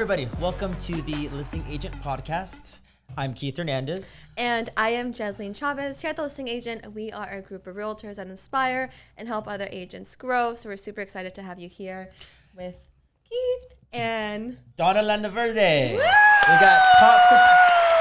everybody. Welcome to the Listing Agent Podcast. I'm Keith Hernandez. And I am Jasleen Chavez. Here at The Listing Agent, we are a group of realtors that inspire and help other agents grow. So we're super excited to have you here with Keith and Donna Landaverde. Woo!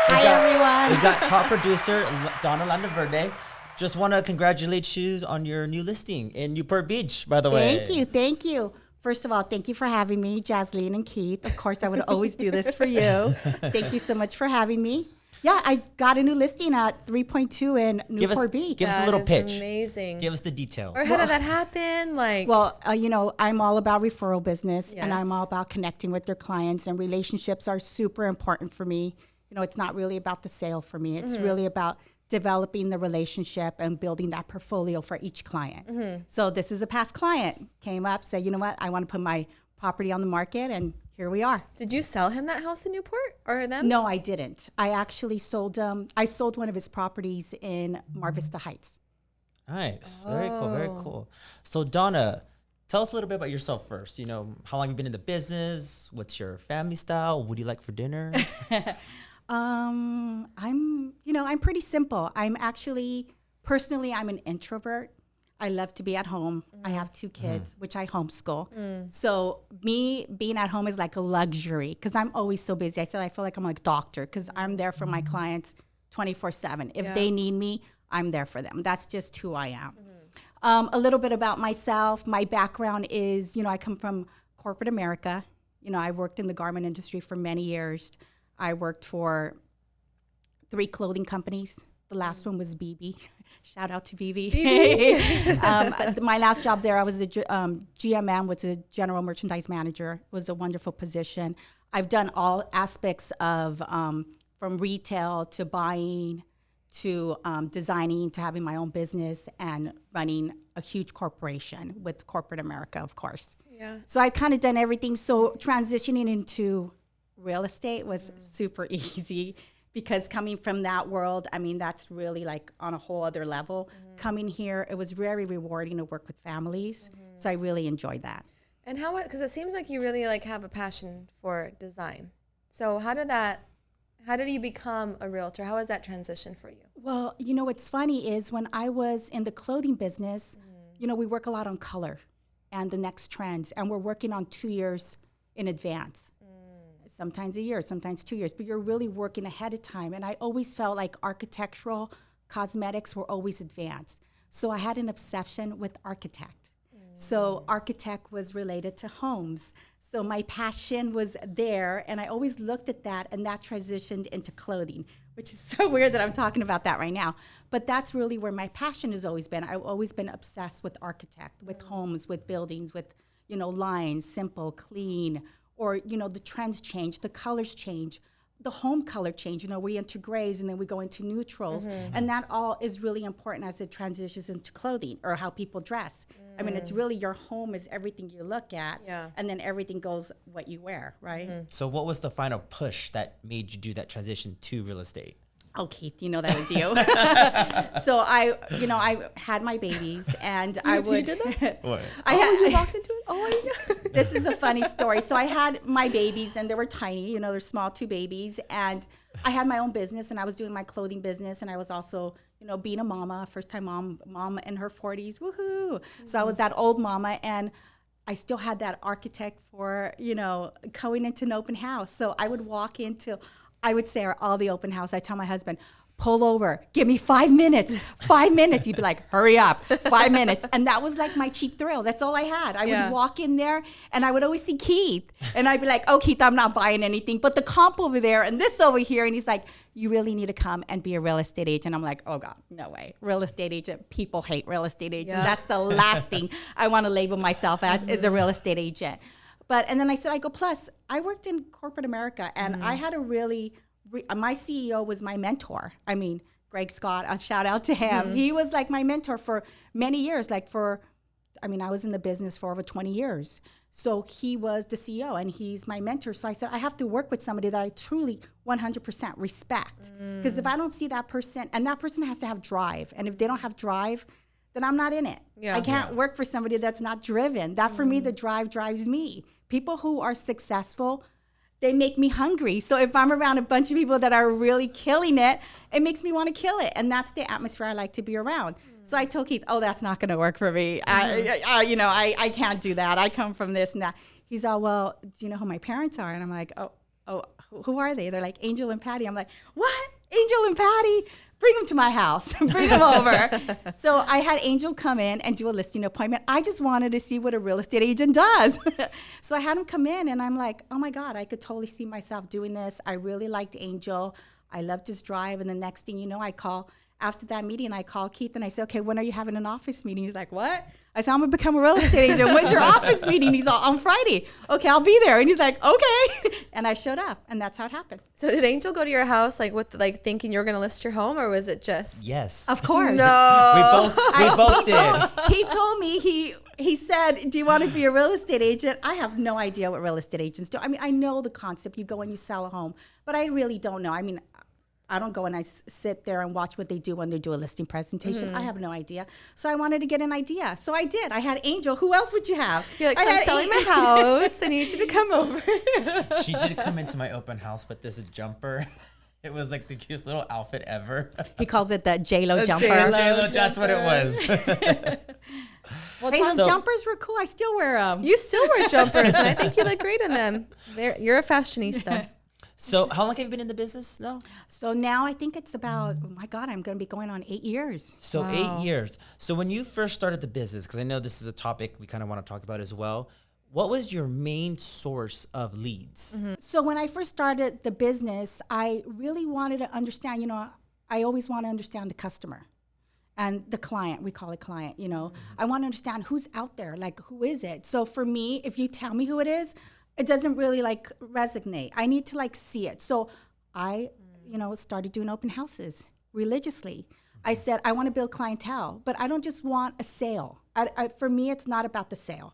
Hi, everyone. We got top producer Donna Landaverde. Just want to congratulate you on your new listing in Newport Beach, by the way. Thank you. First of all, thank you for having me, Jasleen and Keith. Of course, I would always do this for you. Thank you so much for having me. Yeah, I got a new listing at 3.2 in Newport Beach. Give us a little pitch. Amazing. Give us the details. Or how did that happen? I'm all about referral business, and I'm Yes. all about connecting with their clients, and relationships are super important for me. You know, it's not really about the sale for me. It's really about developing the relationship and building that portfolio for each client. So this is a past client, came up, said, you know what, I want to put my property on the market, and here we are. Did you sell him that house in Newport or them? No, I didn't. I actually sold I sold one of his properties in Mar Vista Heights. Nice. Very cool. Very cool. So Donna, tell us a little bit about yourself first. You know, how long have you been in the business? What's your family style? What do you like for dinner? I'm pretty simple. Personally, I'm an introvert. I love to be at home. I have 2 kids, which I homeschool. So me being at home is like a luxury because I'm always so busy. I feel like I'm like a doctor because I'm there for my clients 24/7. If they need me, I'm there for them. That's just who I am. A little bit about myself. My background is, I come from corporate America. I worked in the garment industry for many years. I worked for 3 clothing companies. The last one was BB. Shout out to BB. My last job there, I was a GMM, was a general merchandise manager. It was a wonderful position. I've done all aspects of from retail to buying to designing to having my own business and running a huge corporation with corporate America, of course. Yeah. So I've kind of done everything. So transitioning into real estate was super easy because coming from that world, that's really like on a whole other level. Coming here, it was very rewarding to work with families. So I really enjoyed that. And because it seems like you really have a passion for design. So how did you become a realtor? How was that transition for you? Well, what's funny is when I was in the clothing business, we work a lot on color and the next trends, and we're working on 2 years in advance. Sometimes a year, sometimes 2 years, but you're really working ahead of time. And I always felt like architectural cosmetics were always advanced. So I had an obsession with architect. So architect was related to homes. So my passion was there, and I always looked at that, and that transitioned into clothing, which is so weird that I'm talking about that right now. But that's really where my passion has always been. I've always been obsessed with architect, with homes, with buildings, with, lines, simple, clean, or, the trends change, the colors change, the home color change. We into grays and then we go into neutrals. And that all is really important as it transitions into clothing or how people dress. It's really your home is everything you look at. Yeah. And then everything goes what you wear, right? So what was the final push that made you do that transition to real estate? Oh, Keith, that was you. So I had my babies, and You did that? What? You walked into it? Oh my God. This is a funny story. So I had my babies, and they were tiny. They're small, 2 babies, and I had my own business, and I was doing my clothing business, and I was also, being a mama, first-time mom in her 40s, woohoo! So I was that old mama, and I still had that architect for, going into an open house. So I would walk into, I would say, all the open house. I tell my husband, pull over, give me 5 minutes, 5 minutes. He'd be like, hurry up, 5 minutes. And that was like my cheap thrill. That's all I had. I would walk in there and I would always see Keith. And I'd be like, oh, Keith, I'm not buying anything. But the comp over there and this over here. And he's like, you really need to come and be a real estate agent. I'm like, oh God, no way. Real estate agent, people hate real estate agents. Yeah. That's the last thing I want to label myself as is a real estate agent. And then I said, plus, I worked in corporate America and I had a really, my CEO was my mentor. Greg Scott, a shout out to him. He was like my mentor for many years, I was in the business for over 20 years. So he was the CEO and he's my mentor. So I said, I have to work with somebody that I truly 100% respect. Because if I don't see that person, and that person has to have drive. And if they don't have drive, then I'm not in it. I can't work for somebody that's not driven. That for me, the drive drives me. People who are successful, they make me hungry. So if I'm around a bunch of people that are really killing it, it makes me want to kill it. And that's the atmosphere I like to be around. So I told Keith, oh, that's not going to work for me. I can't do that. I come from this and that. He's all, well, do you know who my parents are? And I'm like, oh, who are they? They're like Angel and Patty. I'm like, what? Angel and Patty? Bring them to my house. Bring them over. So I had Angel come in and do a listing appointment. I just wanted to see what a real estate agent does. So I had him come in, and I'm like, oh my God, I could totally see myself doing this. I really liked Angel. I loved his drive. And the next thing you know, after that meeting, I call Keith and I say, okay, when are you having an office meeting? He's like, what? I said, I'm going to become a real estate agent. When's your office meeting? He's all, on Friday. Okay, I'll be there. And he's like, okay. And I showed up, and that's how it happened. So did Angel go to your house thinking you were going to list your home, or was it just? Yes. Of course. No. We both did. He told me, he said, do you want to be a real estate agent? I have no idea what real estate agents do. I mean, I know the concept. You go and you sell a home, but I really don't know. I mean, I don't go and I sit there and watch what they do when they do a listing presentation. I have no idea. So I wanted to get an idea. So I did. I had Angel. Who else would you have? You're like, so I'm selling my house. I need you to come over. She did come into my open house with this jumper. It was like the cutest little outfit ever. He calls it the J-Lo jumper. J-Lo, that's what it was. Well, those jumpers were cool. I still wear them. You still wear jumpers, and I think you look great in them. You're a fashionista. So how long have you been in the business now? So now I think it's about, oh my God, I'm going to be going on 8 years. So wow. 8 years. So when you first started the business, because I know this is a topic we kind of want to talk about as well, what was your main source of leads? Mm-hmm. So when I first started the business, I really wanted to understand, I always want to understand the customer and the client. We call it client, I want to understand who's out there, like who is it? So for me, if you tell me who it is, it doesn't really resonate. I need to see it. So I, started doing open houses religiously. I said, I want to build clientele, but I don't just want a sale. For me, it's not about the sale.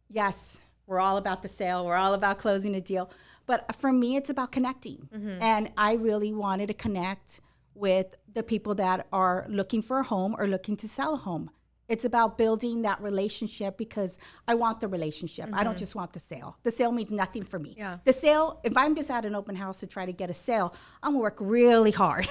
Yes, we're all about the sale. We're all about closing a deal. But for me, it's about connecting. Mm-hmm. And I really wanted to connect with the people that are looking for a home or looking to sell a home. It's about building that relationship because I want the relationship. Mm-hmm. I don't just want the sale. The sale means nothing for me. Yeah. The sale, if I'm just at an open house to try to get a sale, I'm going to work really hard.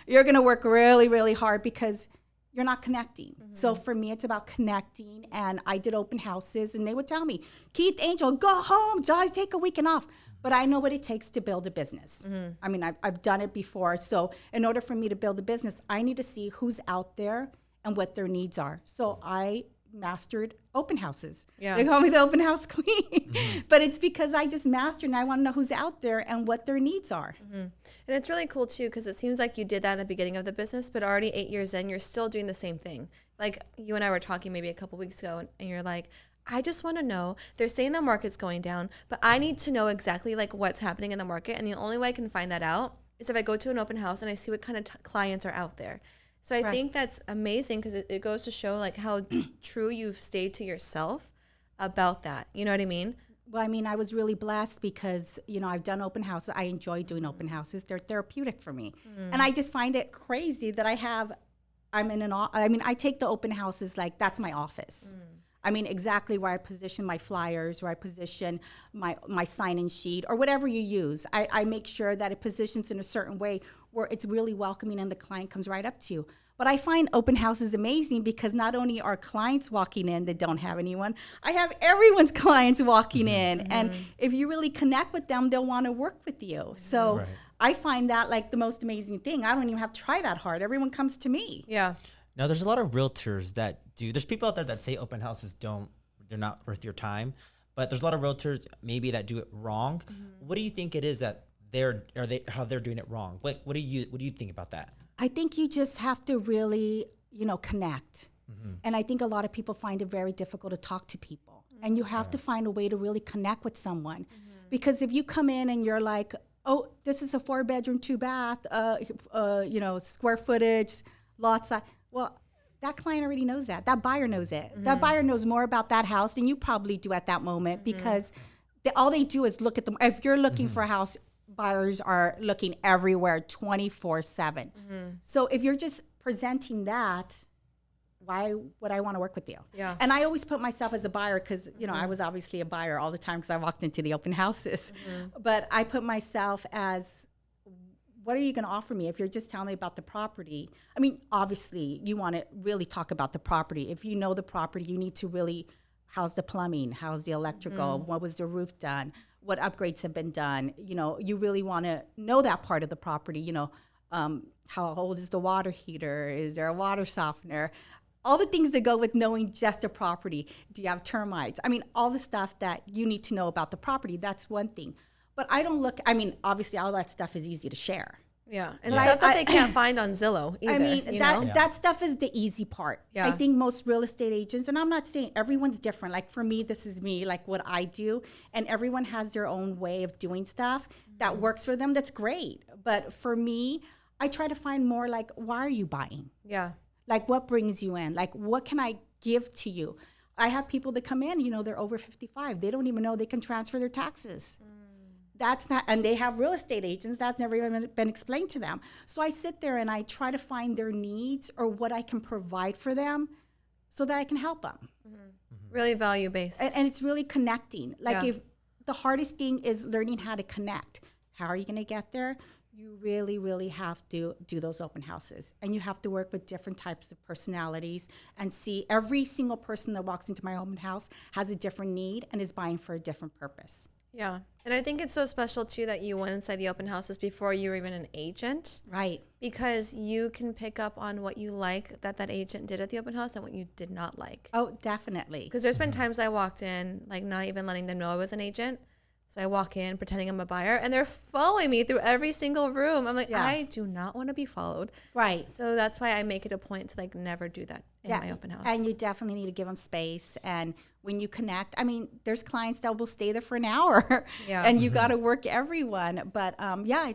You're going to work really, really hard because you're not connecting. Mm-hmm. So for me, it's about connecting. And I did open houses, and they would tell me, Keith, Angel, go home. So I take a weekend off. But I know what it takes to build a business. Mm-hmm. I mean, I've done it before. So in order for me to build a business, I need to see who's out there and what their needs are. So I mastered open houses. Yeah. They call me the open house queen. Mm-hmm. But it's because I just mastered, and I want to know who's out there and what their needs are. Mm-hmm. And it's really cool too, because it seems like you did that in the beginning of the business, but already 8 years in, you're still doing the same thing. Like you and I were talking maybe a couple weeks ago, and you're like, I just want to know, they're saying the market's going down, but I need to know exactly what's happening in the market. And the only way I can find that out is if I go to an open house and I see what kind of clients are out there. So I think that's amazing because it goes to show how true you've stayed to yourself about that. You know what I mean? Well, I mean, I was really blessed because, I've done open houses. I enjoy doing open houses. They're therapeutic for me. Mm. And I just find it crazy that I take the open houses that's my office. Mm. I mean, exactly where I position my flyers, where I position my sign-in sheet, or whatever you use. I make sure that it positions in a certain way where it's really welcoming and the client comes right up to you. But I find open houses amazing because not only are clients walking in that don't have anyone, I have everyone's clients walking in. Mm-hmm. And if you really connect with them, they'll want to work with you. So right. I find that the most amazing thing. I don't even have to try that hard. Everyone comes to me. Yeah. Now, there's a lot of realtors that there's people out there that say open houses they're not worth your time, but there's a lot of realtors maybe that do it wrong. Mm-hmm. What do you think it is that how they're doing it wrong? What do you think about that? I think you just have to really, connect. Mm-hmm. And I think a lot of people find it very difficult to talk to people. Mm-hmm. And you have to find a way to really connect with someone. Mm-hmm. Because if you come in and you're like, oh, this is a 4-bedroom, 2-bath, square footage, lot size. Well, that client already knows that. That buyer knows it. Mm-hmm. That buyer knows more about that house than you probably do at that moment mm-hmm. because all they do is look at them. If you're looking mm-hmm. for a house, buyers are looking everywhere 24/7. Mm-hmm. So if you're just presenting that, why would I want to work with you? Yeah. And I always put myself as a buyer because, you know, I was obviously a buyer all the time because I walked into the open houses. But I put myself as, what are you going to offer me if you're just telling me about the property? I mean, obviously, you want to really talk about the property. If you know the property, you need to really, how's the plumbing? How's the electrical? What was the roof done? What upgrades have been done? You know, you really want to know that part of the property, you know. How old is the water heater? Is there a water softener? All the things that go with knowing just a property. Do you have termites? I mean, all the stuff that you need to know about the property, that's one thing. But I don't look, I mean, obviously all that stuff is easy to share. Yeah. And But stuff that I- they can't find on Zillow either. I mean, you that know? that stuff is the easy part. Yeah. I think most real estate agents, and I'm not saying everyone's different. Like for me, this is me, like what I do, and everyone has their own way of doing stuff that works for them. That's great. But for me, I try to find more like, why are you buying? Yeah. Like what brings you in? Like what can I give to you? I have people that come in, you know, they're over 55. They don't even know they can transfer their taxes. That's not, and they have real estate agents. That's never even been explained to them. So I sit there and I try to find their needs or what I can provide for them so that I can help them. Really value based. And it's really connecting. Like Yeah. if the hardest thing is learning how to connect, how are you going to get there? You really, really have to do those open houses. And you have to work with different types of personalities and see every single person that walks into my open house has a different need and is buying for a different purpose. Yeah. And I think it's so special too that you went inside the open houses before you were even an agent, Right. because you can pick up on what you like that agent did at the open house and what you did not like. Oh, definitely. Because there's been times I walked in, like not even letting them know I was an agent. So I walk in pretending I'm a buyer and they're following me through every single room. I'm like, Yeah. I do not want to be followed. Right. So that's why I make it a point to like never do that in my open house. And you definitely need to give them space. And when you connect, I mean, there's clients that will stay there for an hour. Yeah. And you got to work everyone. But yeah,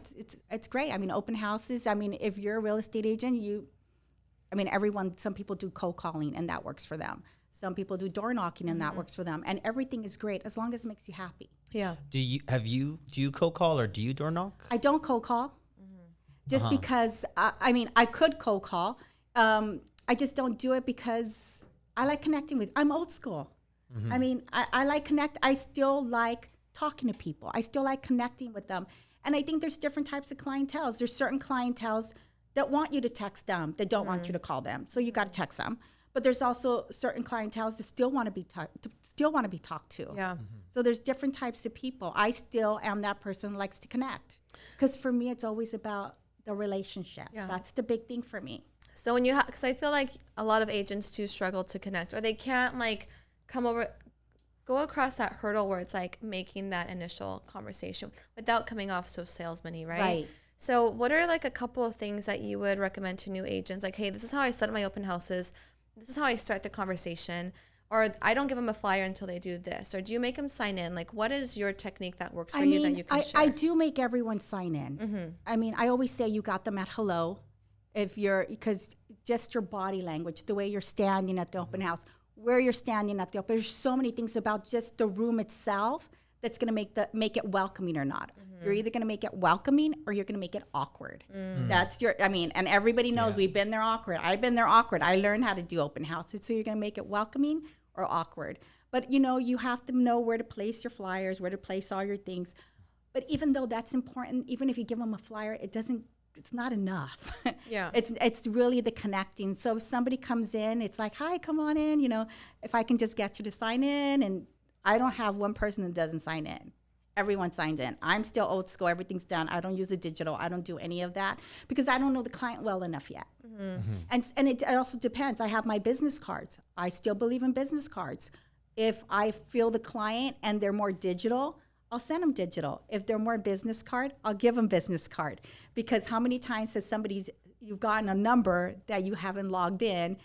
it's great. I mean, open houses. I mean, if you're a real estate agent, some people do cold calling and that works for them. Some people do door knocking and that works for them. And everything is great as long as it makes you happy. yeah. Do you cold call or do you door knock? I don't cold call just because, I could cold call. I just don't do it because I like connecting with, I'm old school. I mean, I like connect. I still like talking to people. I still like connecting with them. And I think there's different types of clienteles. There's certain clienteles that want you to text them, that don't want you to call them. So you got to text them. But there's also certain clienteles that still want to be talked to. Yeah. So there's different types of people. I still am that person that likes to connect. Because for me, it's always about the relationship. Yeah. That's the big thing for me. So when because I feel like a lot of agents too struggle to connect, or they can't like go across that hurdle where it's like making that initial conversation without coming off so salesman-y, right? Right. So what are like a couple of things that you would recommend to new agents? Like, hey, this is how I set up my open houses. This is how I start the conversation. Or I don't give them a flyer until they do this. Or do you make them sign in? Like, what is your technique that works for you that you can share? I do make everyone sign in. I mean, I always say you got them at hello. Because just your body language, the way you're standing at the open house, where you're standing at the open, there's so many things about just the room itself that's going to make it welcoming or not. You're either going to make it welcoming or you're going to make it awkward. That's and everybody knows we've been there awkward. I've been there awkward. I learned how to do open houses. So you're going to make it welcoming or awkward. But, you have to know where to place your flyers, where to place all your things. But even though that's important, even if you give them a flyer, it's not enough. Yeah. It's really the connecting. So if somebody comes in, it's like, hi, come on in. If I can just get you to sign in. And I don't have one person that doesn't sign in. Everyone signs in. I'm still old school. Everything's done. I don't use the digital. I don't do any of that because I don't know the client well enough yet. And it also depends. I have my business cards. I still believe in business cards. If I feel the client and they're more digital, I'll send them digital. If they're more business card, I'll give them business card. Because how many times has you've gotten a number that you haven't logged in,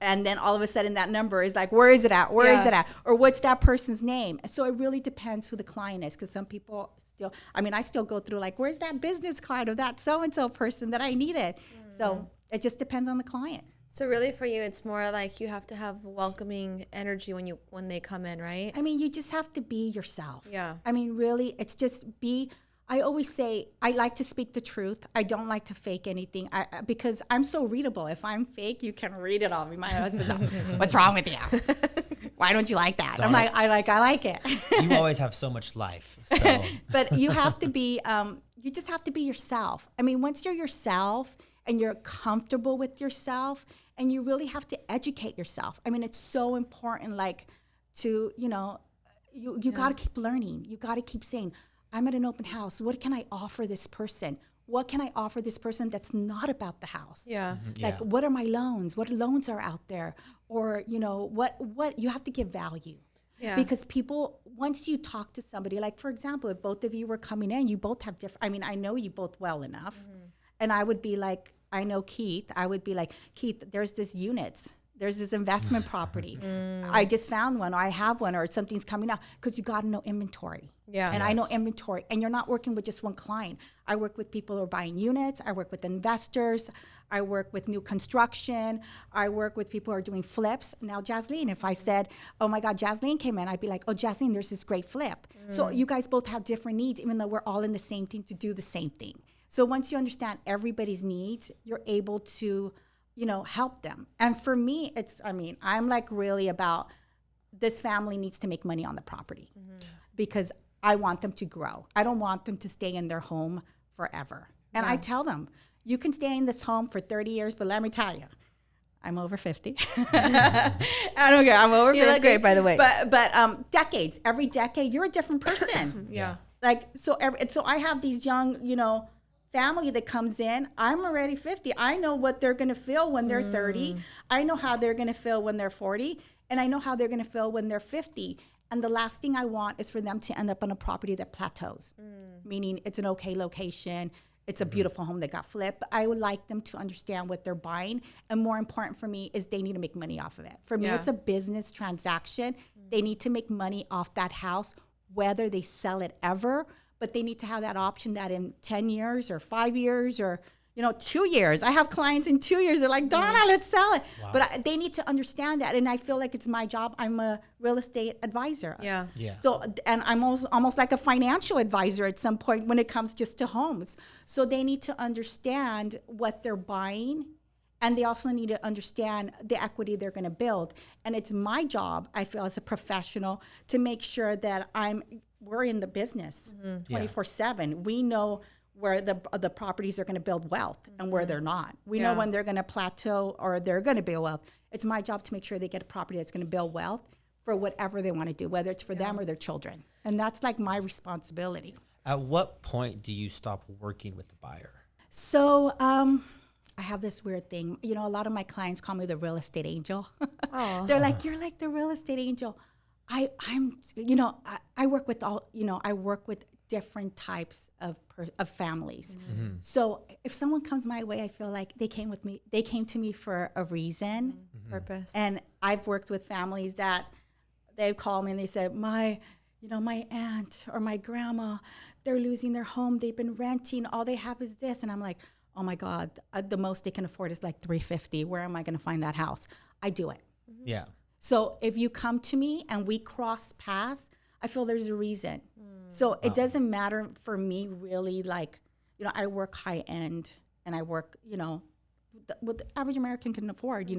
and then all of a sudden that number is like, where is it at? Where is it at? Or what's that person's name? So it really depends who the client is, because some people I still go through like, where's that business card of that so-and-so person that I needed? So it just depends on the client. So really for you, it's more like you have to have welcoming energy when they come in, right? I mean, you just have to be yourself. Yeah. I mean, really, it's just I always say I like to speak the truth. I don't like to fake anything because I'm so readable. If I'm fake, you can read it on me. My husband's like, what's wrong with you? Why don't you like that? I'm like, I like it. You always have so much life. So But you have to be, you just have to be yourself. I mean, once you're yourself and you're comfortable with yourself, and you really have to educate yourself. I mean, it's so important, like to, you got to keep learning. You got to keep saying, I'm at an open house. What can I offer this person? What can I offer this person that's not about the house? Yeah. Like, what are my loans? What loans are out there? Or, what you have to give value. Yeah. Because people, once you talk to somebody, like, for example, if both of you were coming in, you both have different, I mean, I know you both well enough. And I would be like, I know Keith. I would be like, Keith, there's this units. There's this investment property. I just found one, or I have one, or something's coming out, because you got to know inventory. Yeah. And I know inventory. And you're not working with just one client. I work with people who are buying units. I work with investors. I work with new construction. I work with people who are doing flips. Now, Jasleen, if I said, oh my God, Jasleen came in, I'd be like, oh, Jasleen, there's this great flip. So you guys both have different needs, even though we're all in the same team to do the same thing. So once you understand everybody's needs, you're able to, help them. And for me, I'm like really about this family needs to make money on the property because I want them to grow. I don't want them to stay in their home forever. And I tell them, you can stay in this home for 30 years, but let me tell you, I'm over 50. I don't care. I'm over 50. You look great, by the way. But decades, every decade, you're a different person. Yeah. Like, so I have these young, family that comes in. I'm already 50. I know what they're going to feel when they're 30. I know how they're going to feel when they're 40. And I know how they're going to feel when they're 50. And the last thing I want is for them to end up on a property that plateaus, meaning it's an okay location. It's a beautiful home that got flipped. But I would like them to understand what they're buying. And more important for me is they need to make money off of it. For me, it's a business transaction. They need to make money off that house, whether they sell it ever. But they need to have that option that in 10 years or 5 years or, 2 years. I have clients in 2 years. They're like, Donna, let's sell it. Wow. But they need to understand that. And I feel like it's my job. I'm a real estate advisor. Yeah. So, and I'm almost like a financial advisor at some point when it comes just to homes. So they need to understand what they're buying. And they also need to understand the equity they're going to build. And it's my job, I feel, as a professional to make sure that we're in the business 24/7. We know where the properties are going to build wealth and where they're not. We know when they're going to plateau or they're going to build wealth. It's my job to make sure they get a property that's going to build wealth for whatever they want to do, whether it's for them or their children. And that's like my responsibility. At what point do you stop working with the buyer? So I have this weird thing. A lot of my clients call me the real estate angel. They're like, you're like the real estate angel. I work with I work with different types of families. So if someone comes my way, I feel like they came to me for a reason, Purpose. And I've worked with families that they call me and they said, my aunt or my grandma, they're losing their home. They've been renting. All they have is this. And I'm like, oh my God, the most they can afford is like $350. Where am I going to find that house? I do it. Yeah. So if you come to me and we cross paths, I feel there's a reason. So it doesn't matter for me really, like, I work high end and I work, what the average American can afford,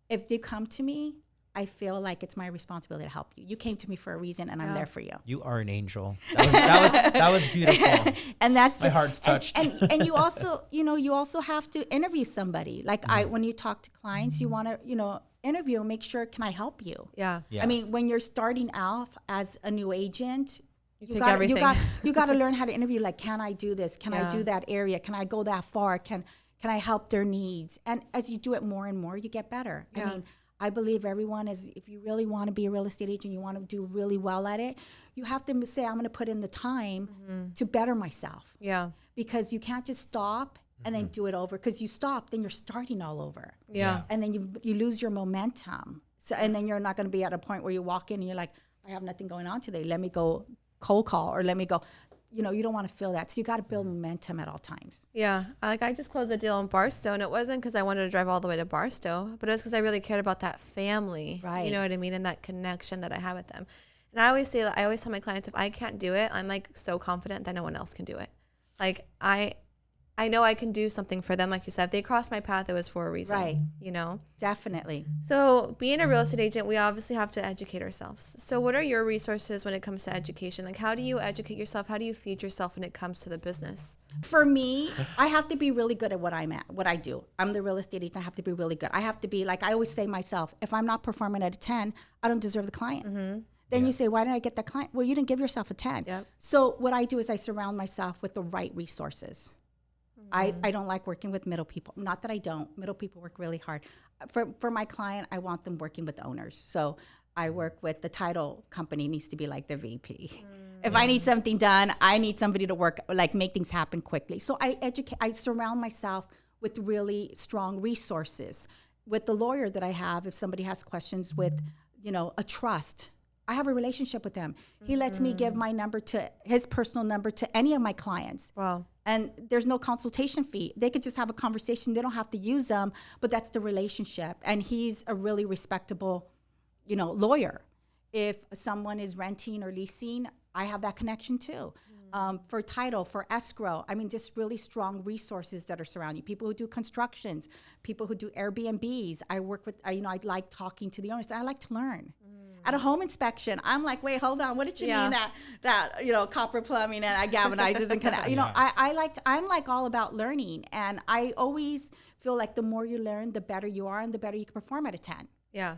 If they come to me, I feel like it's my responsibility to help you. You came to me for a reason and I'm there for you. You are an angel. That was beautiful. And that's my heart's touched. And you also, you also have to interview somebody. Like when you talk to clients, you want to, interview and make sure, can I help you? Yeah. I mean, when you're starting off as a new agent, you got to learn how to interview. Like, can I do this? Can I do that area? Can I go that far? Can I help their needs? And as you do it more and more, you get better. Yeah. I mean, I believe everyone is, if you really want to be a real estate agent, you want to do really well at it, you have to say, I'm going to put in the time to better myself. Yeah. Because you can't just stop and then do it over. Because you stop, then you're starting all over. Yeah. And then you lose your momentum. So, and then you're not going to be at a point where you walk in and you're like, I have nothing going on today. Let me go cold call or let me go. You don't want to feel that. So you got to build momentum at all times. Yeah. I just closed a deal in Barstow, and it wasn't because I wanted to drive all the way to Barstow, but it was because I really cared about that family. Right. You know what I mean? And that connection that I have with them. And I always tell my clients, if I can't do it, I'm like so confident that no one else can do it. Like I know I can do something for them. Like you said, if they crossed my path, it was for a reason. Right. You know? Definitely. So being a real estate agent, we obviously have to educate ourselves. So what are your resources when it comes to education? Like, how do you educate yourself? How do you feed yourself when it comes to the business? For me, I have to be really good at what I do. I'm the real estate agent. I have to be really good. I have to be, like I always say myself, if I'm not performing at a 10, I don't deserve the client. Then you say, why didn't I get that client? Well, you didn't give yourself a 10. Yep. So what I do is I surround myself with the right resources. I don't like working with middle people. Not that I don't. Middle people work really hard. For my client, I want them working with owners. So I work with the title company needs to be like the VP. If I need something done, I need somebody to work, like make things happen quickly. So I surround myself with really strong resources. With the lawyer that I have, if somebody has questions with, a trust, I have a relationship with him. He lets me give my number to his personal number to any of my clients. Wow. And there's no consultation fee. They could just have a conversation. They don't have to use them, but that's the relationship. And he's a really respectable, lawyer. If someone is renting or leasing, I have that connection too. For title, for escrow, just really strong resources that are surrounding you. People who do constructions, people who do Airbnbs. I work with, I like talking to the owners. I like to learn. At a home inspection, I'm like, wait, hold on. What did you mean that copper plumbing and I galvanizes and I'm like all about learning. And I always feel like the more you learn, the better you are and the better you can perform at a 10. Yeah.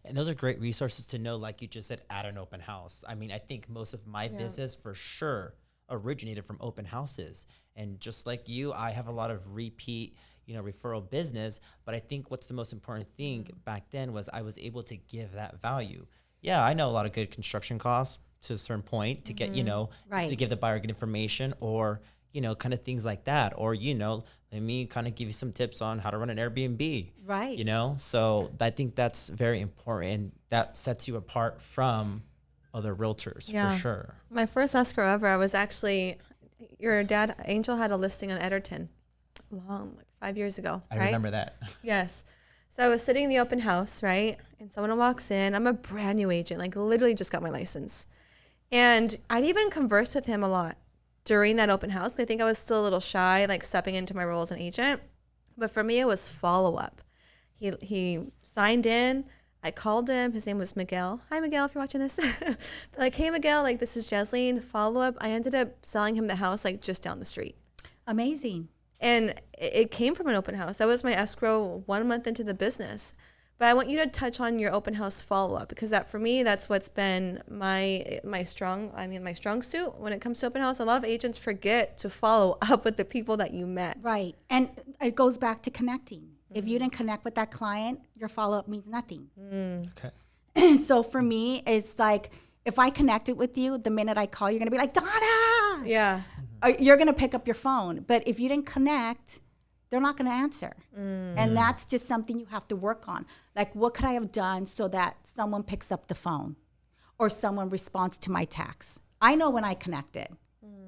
And those are great resources to know, like you just said, at an open house. I think most of my business for sure originated from open houses. And just like you, I have a lot of repeat, referral business. But I think what's the most important thing back then was I was able to give that value. Yeah, I know a lot of good construction costs to a certain point to get, Right. to give the buyer good information or, kind of things like that. Or, let me kind of give you some tips on how to run an Airbnb. Right. So I think that's very important. And that sets you apart from other realtors for sure. My first escrow ever, I was actually, your dad, Angel, had a listing on Edgerton like 5 years ago. I remember that. Yes. So I was sitting in the open house, right? And someone walks in. I'm a brand new agent, like literally just got my license. And I'd even conversed with him a lot during that open house. I think I was still a little shy, like stepping into my role as an agent. But for me, it was follow-up. He signed in. I called him. His name was Miguel. Hi, Miguel, if you're watching this. But like, hey, Miguel, like this is Jesline. Follow-up. I ended up selling him the house like just down the street. Amazing. And it came from an open house. That was my escrow 1 month into the business. But I want you to touch on your open house follow-up because that for me, that's what's been my strong suit when it comes to open house. A lot of agents forget to follow up with the people that you met. Right. And it goes back to connecting. If you didn't connect with that client, your follow-up means nothing. Okay. So for me, it's like if I connected with you, the minute I call, you're going to be like, Donna! Yeah. You're going to pick up your phone. But if you didn't connect, they're not going to answer. And that's just something you have to work on. Like, what could I have done so that someone picks up the phone or someone responds to my text? I know when I connected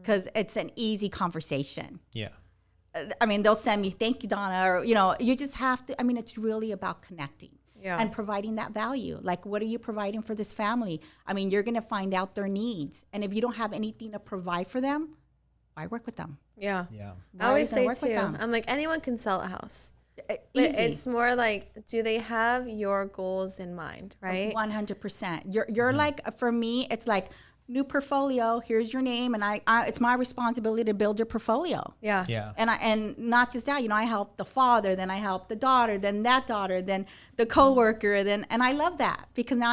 because it's an easy conversation. Yeah. They'll send me, thank you, Donna, or, you just have to, it's really about connecting. Yeah. And providing that value. Like, what are you providing for this family? You're going to find out their needs. And if you don't have anything to provide for them, why work with them? Yeah. Yeah. I always say Why are you gonna work with too, them? I'm like, anyone can sell a house. But Easy. it's more like, do they have your goals in mind, right? 100%. You're like, for me, it's like, new portfolio, here's your name, and I it's my responsibility to build your portfolio. Yeah. Yeah. And not just that, I help the father, then I help the daughter, then that daughter, then the coworker, and I love that because now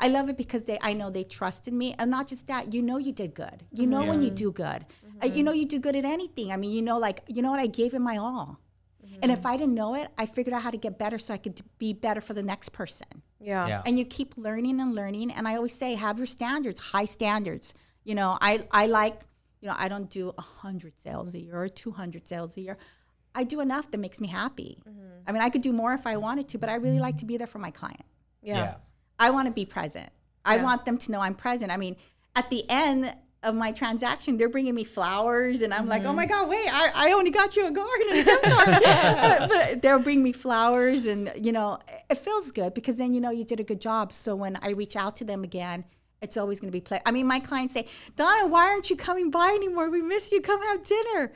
I love it because I know they trusted me, and not just that, you did good. You know when you do good. You do good at anything. What, I gave it my all. And if I didn't know it, I figured out how to get better so I could be better for the next person. Yeah. Yeah. And you keep learning and learning. And I always say, have your standards, high standards. I like, I don't do 100 sales a year or 200 sales a year. I do enough that makes me happy. I could do more if I wanted to, but I really like to be there for my client. Yeah. I want to be present. I want them to know I'm present. At the end of my transaction, they're bringing me flowers, and I'm like, oh my God, wait, I only got you a garden. But they'll bring me flowers, and, it feels good because then, you did a good job. So when I reach out to them again It's always going to be play. I mean, my clients say, Donna, why aren't you coming by anymore? We miss you. Come have dinner.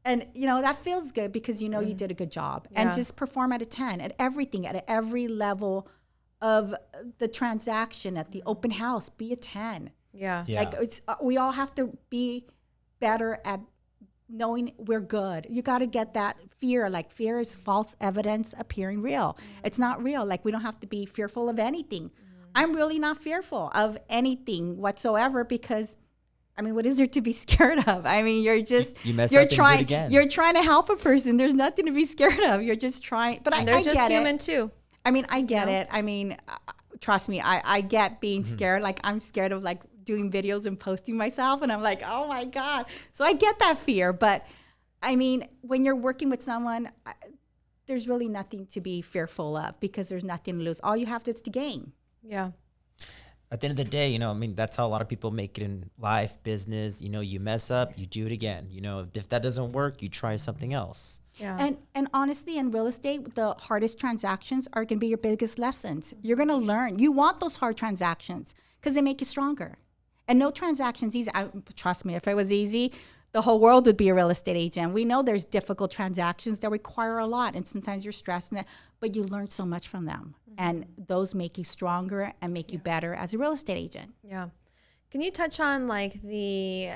And, you know, that feels good because you know you did a good job. And just perform at a 10 at everything, at every level of the transaction, at the open house, be a 10. Yeah. Like we all have to be better at knowing we're good. You got to get that fear. Like fear is false evidence appearing real. It's not real. Like we don't have to be fearful of anything. I'm really not fearful of anything whatsoever because, I mean, what is there to be scared of? I mean, you're just you mess you're up and do it trying again. you're trying to help a person. There's nothing to be scared of. You're just trying. But And they're I just get human it. too. I mean, I get it. I mean, trust me, I get being scared. Like I'm scared of like doing videos and posting myself, and I'm like, oh my God. So I get that fear. But I mean, when you're working with someone, there's really nothing to be fearful of because there's nothing to lose. All you have to is to gain. Yeah. At the end of the day, you know, I mean, that's how a lot of people make it in life, business. You know, you mess up, you do it again. You know, if that doesn't work, you try something else. Yeah. And honestly, in real estate, the hardest transactions are going to be your biggest lessons. You're going to learn. You want those hard transactions because they make you stronger. And no transaction's easy. Trust me, if it was easy, the whole world would be a real estate agent. We know there's difficult transactions that require a lot, and sometimes you're stressed, but you learn so much from them. And those make you stronger and make you better as a real estate agent. Yeah. Can you touch on like the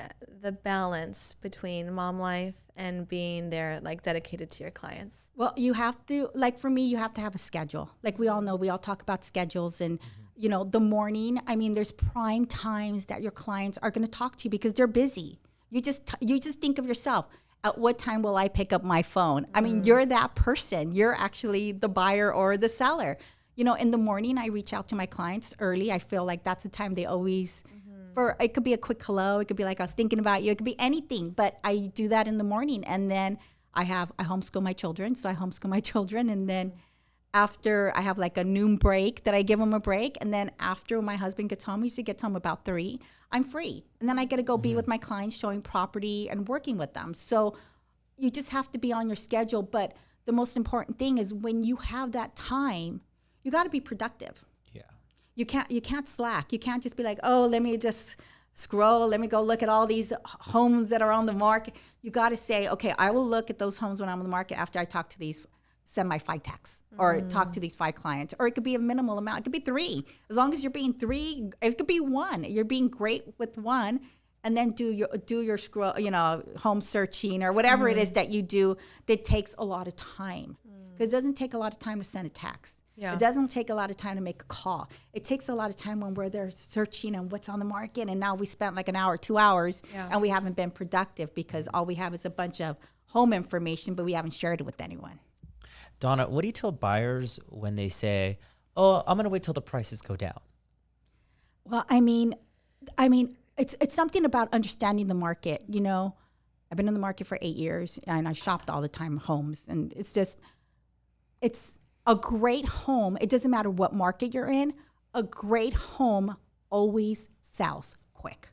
balance between mom life and being there, like dedicated to your clients? Well, you have to, like for me, you have to have a schedule. Like we all know, we all talk about schedules and, you know, the morning, I mean, there's prime times that your clients are going to talk to you because they're busy. You just think of yourself. At what time will I pick up my phone? I mean, you're that person. You're actually the buyer or the seller. You know, in the morning, I reach out to my clients early. I feel like that's the time they always, it could be a quick hello. It could be like, I was thinking about you. It could be anything, but I do that in the morning. And then I homeschool my children. So I homeschool my children. And then after I have like a noon break that I give them a break. And then after my husband gets home, he usually gets home about 3, I'm free. And then I get to go be with my clients, showing property and working with them. So you just have to be on your schedule. But the most important thing is when you have that time, you got to be productive. Yeah. You can't slack. You can't just be like, oh, let me just scroll. Let me go look at all these homes that are on the market. You got to say, okay, I will look at those homes when I'm on the market after I talk to these, send my 5 texts or talk to these 5 clients. Or it could be a minimal amount. It could be 3. As long as you're being 3, it could be 1. You're being great with 1. And then do your scroll, you know, home searching or whatever it is that you do that takes a lot of time. Because it doesn't take a lot of time to send a text. Yeah. It doesn't take a lot of time to make a call. It takes a lot of time when we're there searching and what's on the market. And now we spent like an hour, 2 hours, and we haven't been productive because all we have is a bunch of home information, but we haven't shared it with anyone. Donna, what do you tell buyers when they say, oh, I'm going to wait till the prices go down? Well, I mean, it's something about understanding the market. You know, I've been in the market for 8 years and I shopped all the time homes, and it's a great home. It doesn't matter what market you're in. A great home always sells quick.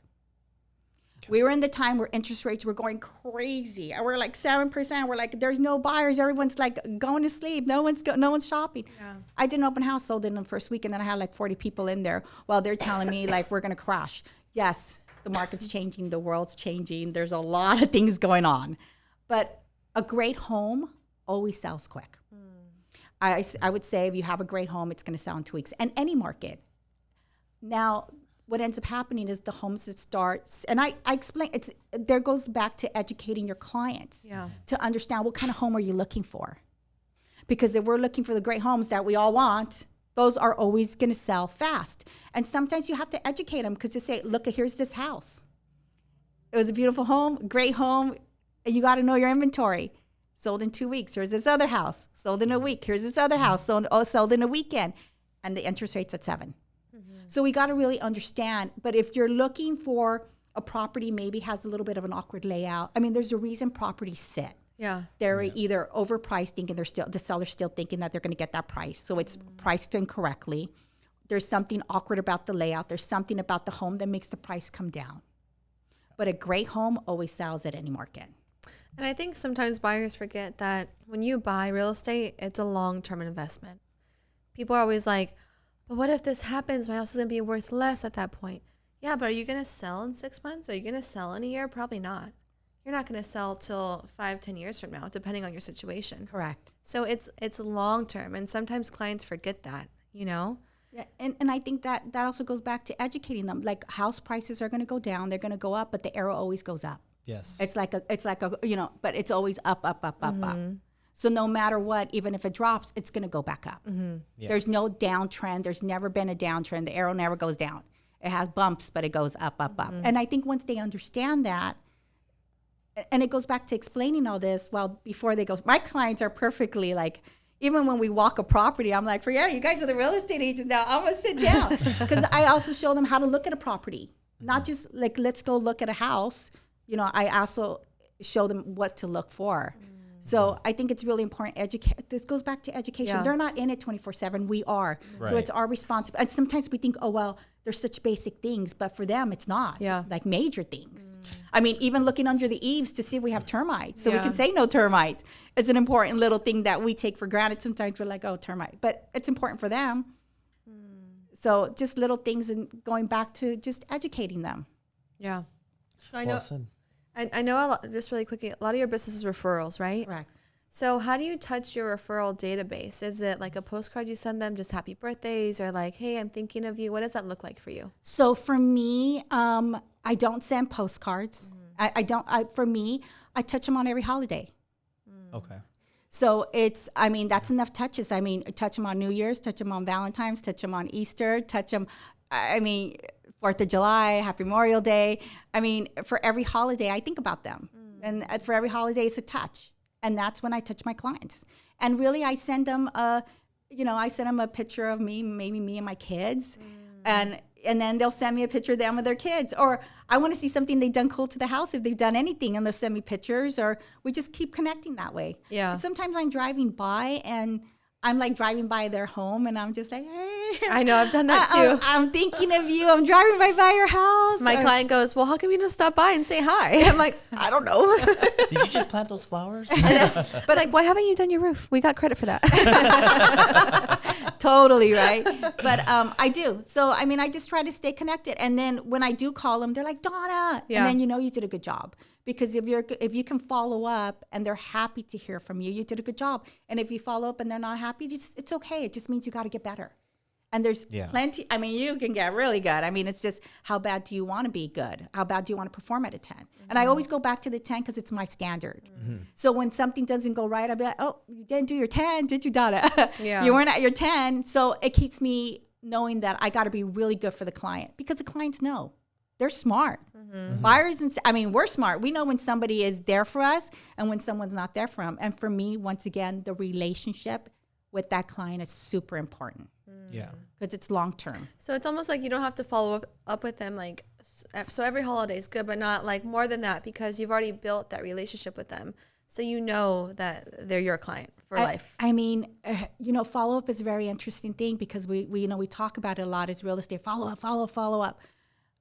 Okay. We were in the time where interest rates were going crazy. And we're like 7%. We're like, there's no buyers. Everyone's like going to sleep. No one's shopping. Yeah. I did an open house, sold it in the first week, and then I had like 40 people in there while they're telling me like we're going to crash. Yes, the market's changing. The world's changing. There's a lot of things going on. But a great home always sells quick. I would say if you have a great home, it's going to sell in 2 weeks. And any market. Now, what ends up happening is the homes that start, and I explain, there goes back to educating your clients to understand what kind of home are you looking for. Because if we're looking for the great homes that we all want, those are always going to sell fast. And sometimes you have to educate them because you say, look, here's this house. It was a beautiful home, great home, and you got to know your inventory. Sold in 2 weeks. Here's this other house. Sold in a week. Here's this other house. Sold in a weekend. And the interest rate's at 7. So we got to really understand. But if you're looking for a property maybe has a little bit of an awkward layout, I mean, there's a reason properties sit. Yeah. They're either overpriced, thinking the seller's still thinking that they're going to get that price. So it's priced incorrectly. There's something awkward about the layout. There's something about the home that makes the price come down. But a great home always sells at any market. And I think sometimes buyers forget that when you buy real estate, it's a long-term investment. People are always like, but what if this happens? My house is going to be worth less at that point. Yeah, but are you going to sell in 6 months? Are you going to sell in a year? Probably not. You're not going to sell till 5-10 years from now, depending on your situation. Correct. So it's long term, and sometimes clients forget that, you know? Yeah, and I think that also goes back to educating them. Like house prices are going to go down, they're going to go up, but the arrow always goes up. Yes. It's like a but it's always up, up, up, up, up. So no matter what, even if it drops, it's going to go back up. Yeah. There's no downtrend. There's never been a downtrend. The arrow never goes down. It has bumps, but it goes up, up, up. And I think once they understand that, and it goes back to explaining all this, well, before they go, my clients are perfectly like, even when we walk a property, I'm like, forget it, you guys are the real estate agents now. I'm going to sit down. Because I also show them how to look at a property, not just like, let's go look at a house. You know, I also show them what to look for. So I think it's really important. This goes back to education. Yeah. They're not in it 24/7. We are. Right. So it's our responsibility. And sometimes we think, oh, well, they're such basic things. But for them, it's not. Yeah. It's like major things. I mean, even looking under the eaves to see if we have termites. So we Yeah. can say no termites. It's an important little thing that we take for granted. Sometimes we're like, oh, termite. But it's important for them. So just little things and going back to just educating them. Yeah. So I Well know, said. I know a lot, just really quickly, a lot of your business is referrals, right? Correct. So how do you touch your referral database? Is it like a postcard you send them, just happy birthdays, or like, hey, I'm thinking of you? What does that look like for you? So for me, I don't send postcards. For me, I touch them on every holiday. Okay. So that's enough touches. I mean, touch them on New Year's, touch them on Valentine's, touch them on Easter, touch them, 4th of July, Happy Memorial Day. I mean, for every holiday, I think about them. And for every holiday, it's a touch. And that's when I touch my clients. And really, I send them a picture of me, maybe me and my kids. And then they'll send me a picture of them with their kids. Or I want to see something they've done cool to the house if they've done anything, and they'll send me pictures, or we just keep connecting that way. Yeah. And sometimes I'm driving by and I'm like driving by their home and I'm just like, hey. I know, I've done that too. I'm thinking of you. I'm driving by your house. My client goes, well, how come you didn't stop by and say hi? I'm like, I don't know. Did you just plant those flowers? But like, why haven't you done your roof? We got credit for that. Totally, right? But I do. So, I just try to stay connected. And then when I do call them, they're like, Donna. Yeah. And then you did a good job. Because if you can follow up and they're happy to hear from you, you did a good job. And if you follow up and they're not happy, it's okay. It just means you got to get better. And there's plenty. You can get really good. It's just how bad do you want to be good? How bad do you want to perform at a 10? And I always go back to the 10 because it's my standard. So when something doesn't go right, I'll be like, oh, you didn't do your 10, did you, Donna? Yeah. You weren't at your 10. So it keeps me knowing that I got to be really good for the client because the clients know. They're smart. Buyers, we're smart. We know when somebody is there for us and when someone's not there for them. And for me, once again, the relationship with that client is super important. Yeah. Because it's long term. So it's almost like you don't have to follow up with them. Like, so every holiday is good, but not like more than that, because you've already built that relationship with them. So you know that they're your client for life. Follow up is a very interesting thing because we talk about it a lot as real estate. Follow up.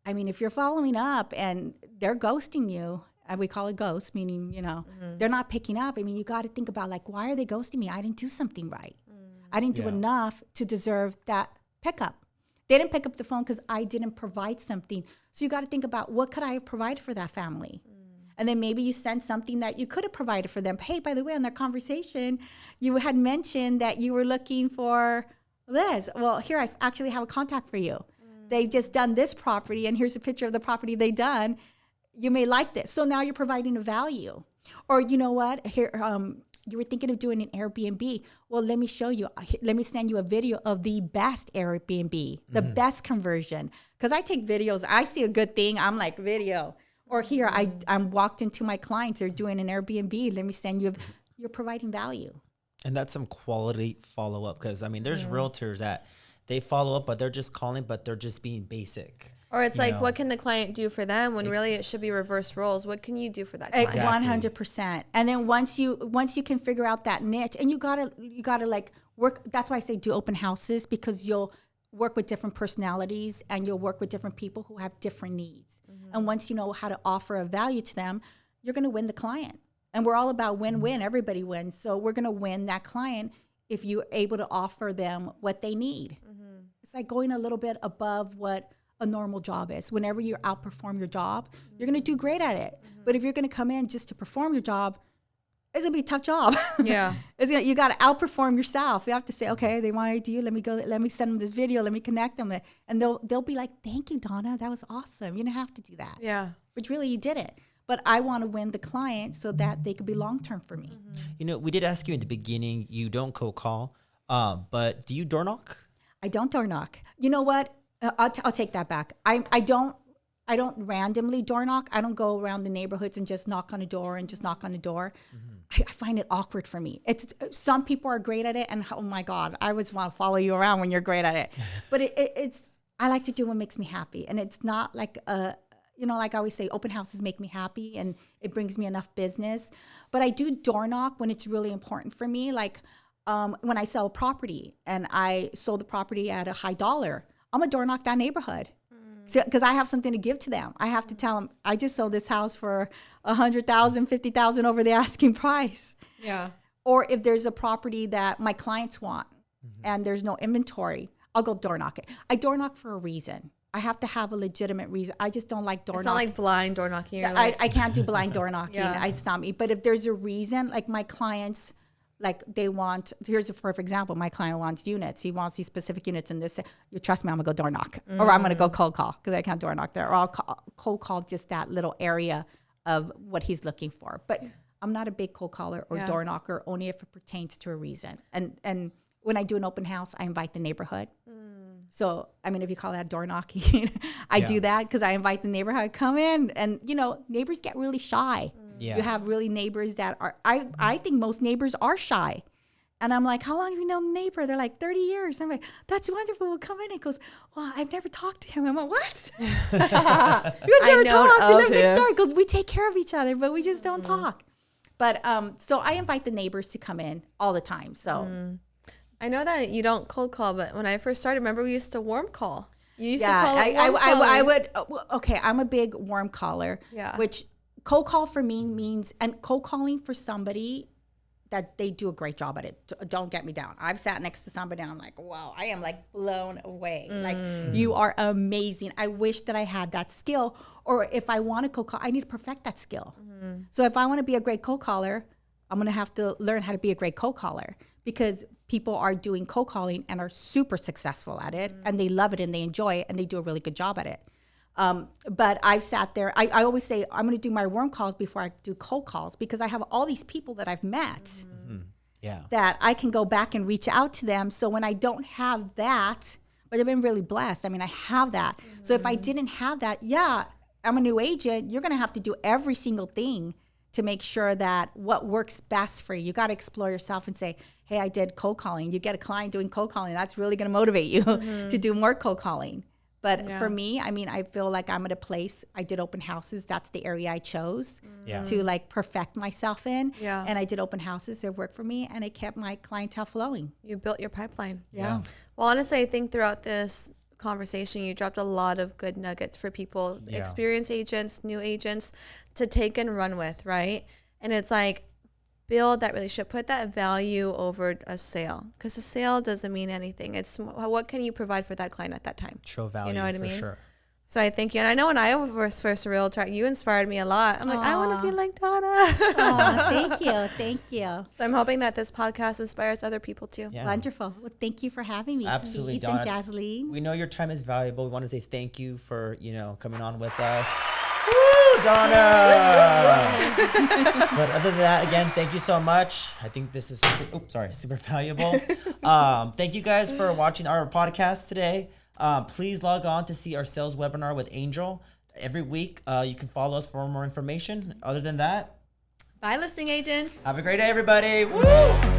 If you're following up and they're ghosting you, and we call it ghost, meaning, they're not picking up. You got to think about like, why are they ghosting me? I didn't do something right. I didn't do enough to deserve that pickup. They didn't pick up the phone because I didn't provide something. So you got to think about what could I have provided for that family? And then maybe you send something that you could have provided for them. Hey, by the way, on their conversation, you had mentioned that you were looking for this. Well, here, I actually have a contact for you. They've just done this property, and here's a picture of the property they've done. You may like this. So now you're providing a value. Or you know what? Here, you were thinking of doing an Airbnb. Well, let me show you. Let me send you a video of the best Airbnb, the best conversion. Because I take videos. I see a good thing. I'm like, video. Or here, I'm walked into my clients. They're doing an Airbnb. Let me send you. You're providing value. And that's some quality follow-up. Because, there's realtors that they follow up, but they're just calling, but they're just being basic. Or it's like, what can the client do for them when really it should be reverse roles? What can you do for that client? 100%. And then once you can figure out that niche, and you gotta like work. That's why I say do open houses, because you'll work with different personalities and you'll work with different people who have different needs. And once you know how to offer a value to them, you're gonna win the client. And we're all about win-win. Everybody wins. So we're gonna win that client if you're able to offer them what they need. It's like going a little bit above what a normal job is. Whenever you outperform your job, you're going to do great at it. But if you're going to come in just to perform your job, it's going to be a tough job. Yeah. You got to outperform yourself. You have to say, okay, they want to do you. Let me send them this video. Let me connect them. And they'll be like, thank you, Donna. That was awesome. You didn't have to do that. Yeah. Which really you didn't. But I want to win the client so that they could be long-term for me. You know, we did ask you in the beginning, you don't cold call, but do you door knock? I don't door knock. You know what? I'll take that back. I don't randomly door knock. I don't go around the neighborhoods and just knock on a door and just knock on the door. I find it awkward for me. It's some people are great at it, and oh my God, I always want to follow you around when you're great at it. But it's I like to do what makes me happy, and it's not like like I always say, open houses make me happy, and it brings me enough business. But I do door knock when it's really important for me, like when I sell a property and I sold the property at a high dollar, I'm a door knock that neighborhood. Because I have something to give to them. I have to tell them, I just sold this house for $100,000, $50,000 over the asking price. Yeah. Or if there's a property that my clients want and there's no inventory, I'll go door knock it. I door knock for a reason. I have to have a legitimate reason. I just don't like door knocking. It's not like blind door knocking. I can't do blind door knocking. Yeah. It's not me. But if there's a reason, like my clients, like they want, here's a perfect example. My client wants units. He wants these specific units in this. You trust me, I'm gonna go door knock, or I'm gonna go cold call because I can't door knock there, or I'll cold call just that little area of what he's looking for. But I'm not a big cold caller or door knocker, only if it pertains to a reason. And when I do an open house, I invite the neighborhood. So, I mean, if you call that door knocking, I do that because I invite the neighborhood, come in. And, neighbors get really shy. Yeah. You have really neighbors that are, I think most neighbors are shy. And I'm like, how long have you known the neighbor? They're like, 30 years. I'm like, that's wonderful. We'll come in. It goes, well, I've never talked to him. I'm like, what? You guys never talked? And then they start. Because we take care of each other, but we just don't talk. But so I invite the neighbors to come in all the time. So I know that you don't cold call, but when I first started, remember we used to warm call. You used to call it warm I would. Okay, I'm a big warm caller. Yeah. Which cold call for me means, and cold calling for somebody that they do a great job at it. Don't get me down. I've sat next to somebody and I'm like, wow, I am like blown away. Like, you are amazing. I wish that I had that skill. Or if I want to cold call, I need to perfect that skill. So if I want to be a great cold caller, I'm going to have to learn how to be a great cold caller, because people are doing cold calling and are super successful at it, and they love it and they enjoy it and they do a really good job at it. But I've sat there, I always say, I'm going to do my warm calls before I do cold calls, because I have all these people that I've met that I can go back and reach out to them. So when I don't have that, but I've been really blessed. I mean, I have that. So if I didn't have that, I'm a new agent. You're going to have to do every single thing to make sure that what works best for you. You got to explore yourself and say, hey, I did cold calling. You get a client doing cold calling. That's really going to motivate you to do more cold calling. But for me, I mean, I feel like I'm at a place, I did open houses. That's the area I chose to like perfect myself in. Yeah. And I did open houses that worked for me, and it kept my clientele flowing. You built your pipeline. Yeah. Well, honestly, I think throughout this conversation, you dropped a lot of good nuggets for people, experienced agents, new agents, to take and run with, right? And it's like, build that relationship, put that value over a sale, because a sale doesn't mean anything. It's what can you provide for that client at that time. Show value, you know what I for mean? sure. So I thank you. And I know when I was first a realtor, you inspired me a lot. I'm like, I want to be like Donna. Thank you. Thank you. So I'm hoping that this podcast inspires other people too. Yeah. Wonderful. Well, thank you for having me. Absolutely, Ethan, Donna. Jasleen. We know your time is valuable. We want to say thank you for, coming on with us. Woo, Donna! But other than that, again, thank you so much. I think this is super valuable. Thank you guys for watching our podcast today. Please log on to see our sales webinar with Angel every week. You can follow us for more information. Other than that, Bye, listing agents. have a great day, everybody. Woo!